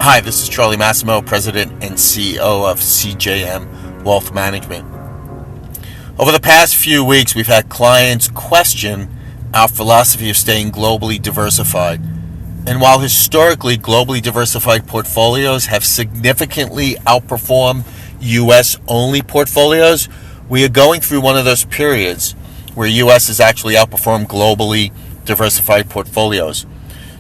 Hi, this is Charlie Massimo, President and CEO of CJM Wealth Management. Over the past few weeks, we've had clients question our philosophy of staying globally diversified. And while historically globally diversified portfolios have significantly outperformed U.S.-only portfolios, we are going through one of those periods where U.S. has actually outperformed globally diversified portfolios.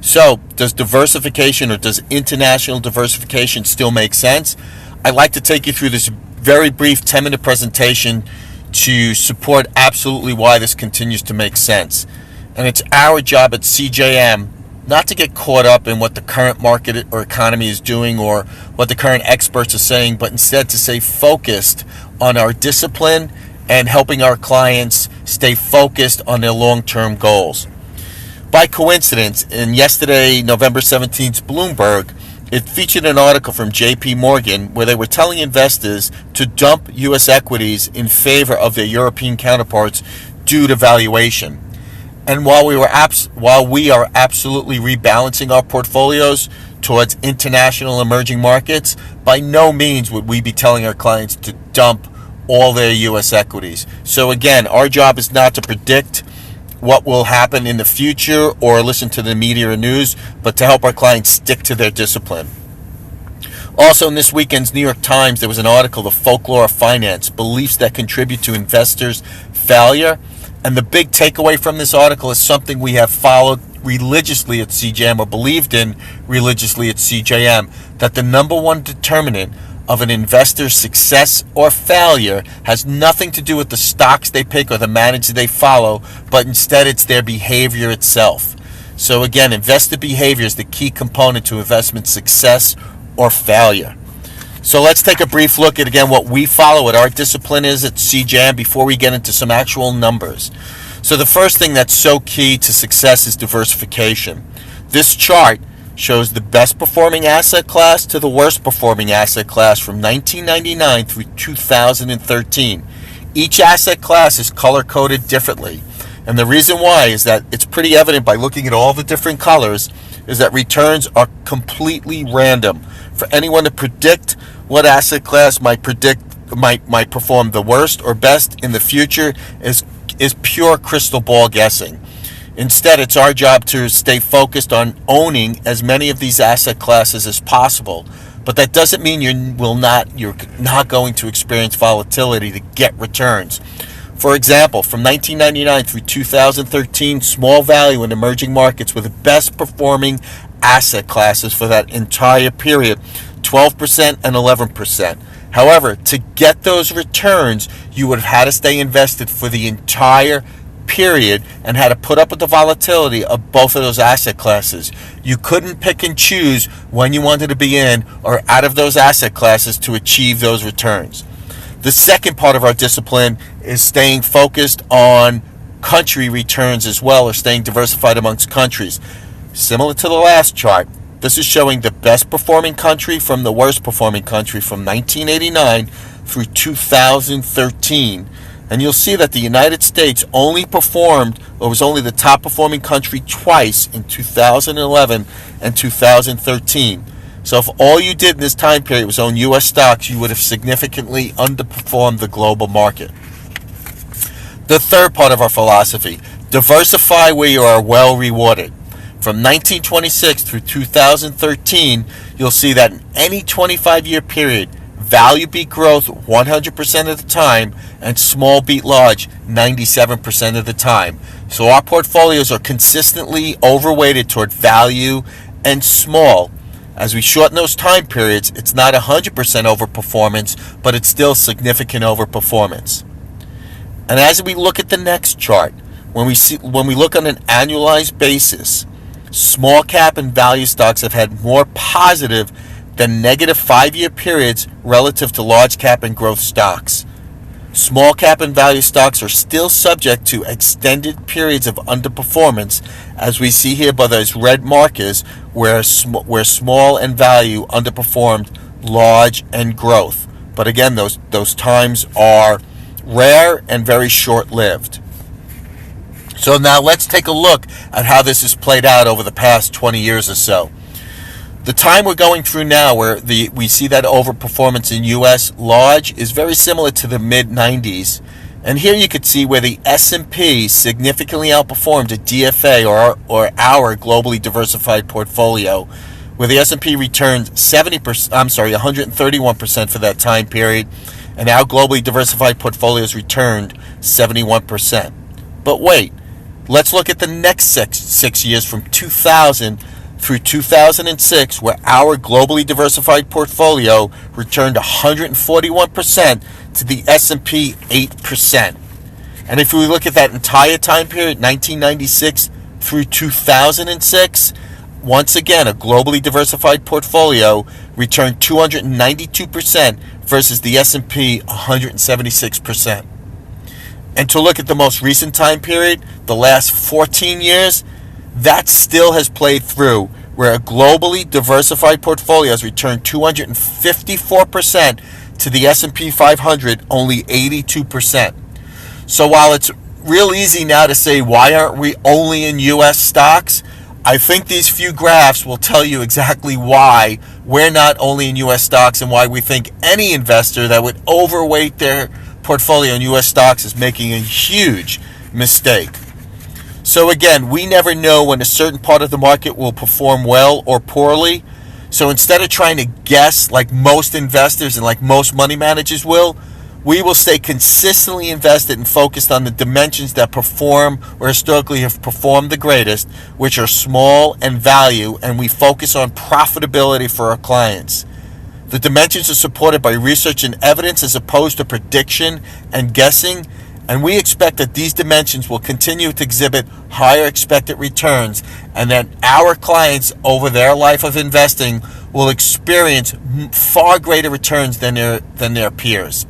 So, does diversification or does international diversification still make sense? I'd like to take you through this very brief 10-minute presentation to support absolutely why this continues to make sense. And it's our job at CJM not to get caught up in what the current market or economy is doing or what the current experts are saying, but instead to stay focused on our discipline and helping our clients stay focused on their long-term goals. By coincidence, in yesterday, November 17th, Bloomberg, it featured an article from JP Morgan where they were telling investors to dump U.S. equities in favor of their European counterparts due to valuation. And while we are absolutely rebalancing our portfolios towards international emerging markets, by no means would we be telling our clients to dump all their U.S. equities. So again, our job is not to predict what will happen in the future or listen to the media or news, but to help our clients stick to their discipline. Also, in this weekend's New York Times, there was an article, The Folklore of Finance, Beliefs That Contribute to Investors' Failure. And the big takeaway from this article is something we have followed religiously at CJM, or believed in religiously at CJM, that the number one determinant of an investor's success or failure has nothing to do with the stocks they pick or the manager they follow, but instead it's their behavior itself. So again, investor behavior is the key component to investment success or failure. So let's take a brief look at, again, what we follow, what our discipline is at CJM before we get into some actual numbers. So the first thing that's so key to success is diversification. This chart shows the best performing asset class to the worst performing asset class from 1999 through 2013. Each asset class is color coded differently. And the reason why is that it's pretty evident by looking at all the different colors is that returns are completely random. For anyone to predict what asset class might perform the worst or best in the future is pure crystal ball guessing. Instead, it's our job to stay focused on owning as many of these asset classes as possible. But that doesn't mean you're not going to experience volatility to get returns. For example, from 1999 through 2013, small value and emerging markets were the best performing asset classes for that entire period, 12% and 11%. However, to get those returns, you would have had to stay invested for the entire period and had to put up with the volatility of both of those asset classes. You couldn't pick and choose when you wanted to be in or out of those asset classes to achieve those returns. The second part of our discipline is staying focused on country returns as well, or staying diversified amongst countries. Similar to the last chart, this is showing the best performing country from the worst performing country from 1989 through 2013. And you'll see that the United States only performed, or was only the top performing country twice in 2011 and 2013. So if all you did in this time period was own U.S. stocks, you would have significantly underperformed the global market. The third part of our philosophy, diversify where you are well rewarded. From 1926 through 2013, you'll see that in any 25-year period, value beat growth 100% of the time, and small beat large 97% of the time. So our portfolios are consistently overweighted toward value and small. As we shorten those time periods, it's not 100% overperformance, but it's still significant overperformance. And as we look at the next chart, when we look on an annualized basis, small cap and value stocks have had more positive than negative 5-year periods relative to large cap and growth stocks. Small cap and value stocks are still subject to extended periods of underperformance, as we see here by those red markers where small and value underperformed large and growth. But again, those times are rare and very short-lived. So now let's take a look at how this has played out over the past 20 years or so. The time we're going through now, where we see that overperformance in U.S. large, is very similar to the mid-90s. And here you could see where the S&P significantly outperformed a DFA or our globally diversified portfolio, where the S&P returned 131% for that time period, and our globally diversified portfolios returned 71%. But wait, let's look at the next six years from 2000 through 2006, where our globally diversified portfolio returned 141% to the S&P 8%. And if we look at that entire time period, 1996 through 2006, once again, a globally diversified portfolio returned 292% versus the S&P 176%. And to look at the most recent time period, the last 14 years, that still has played through, where a globally diversified portfolio has returned 254% to the S&P 500, only 82%. So while it's real easy now to say, why aren't we only in U.S. stocks? I think these few graphs will tell you exactly why we're not only in U.S. stocks, and why we think any investor that would overweight their portfolio in U.S. stocks is making a huge mistake. So again, we never know when a certain part of the market will perform well or poorly. So instead of trying to guess like most investors and like most money managers will, we will stay consistently invested and focused on the dimensions that perform or historically have performed the greatest, which are small and value, and we focus on profitability for our clients. The dimensions are supported by research and evidence as opposed to prediction and guessing, and we expect that these dimensions will continue to exhibit higher expected returns, and that our clients over their life of investing will experience far greater returns than their peers.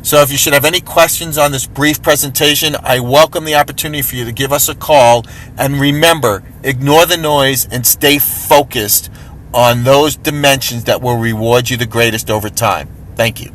So if you should have any questions on this brief presentation, I welcome the opportunity for you to give us a call. And remember, ignore the noise and stay focused on those dimensions that will reward you the greatest over time. Thank you.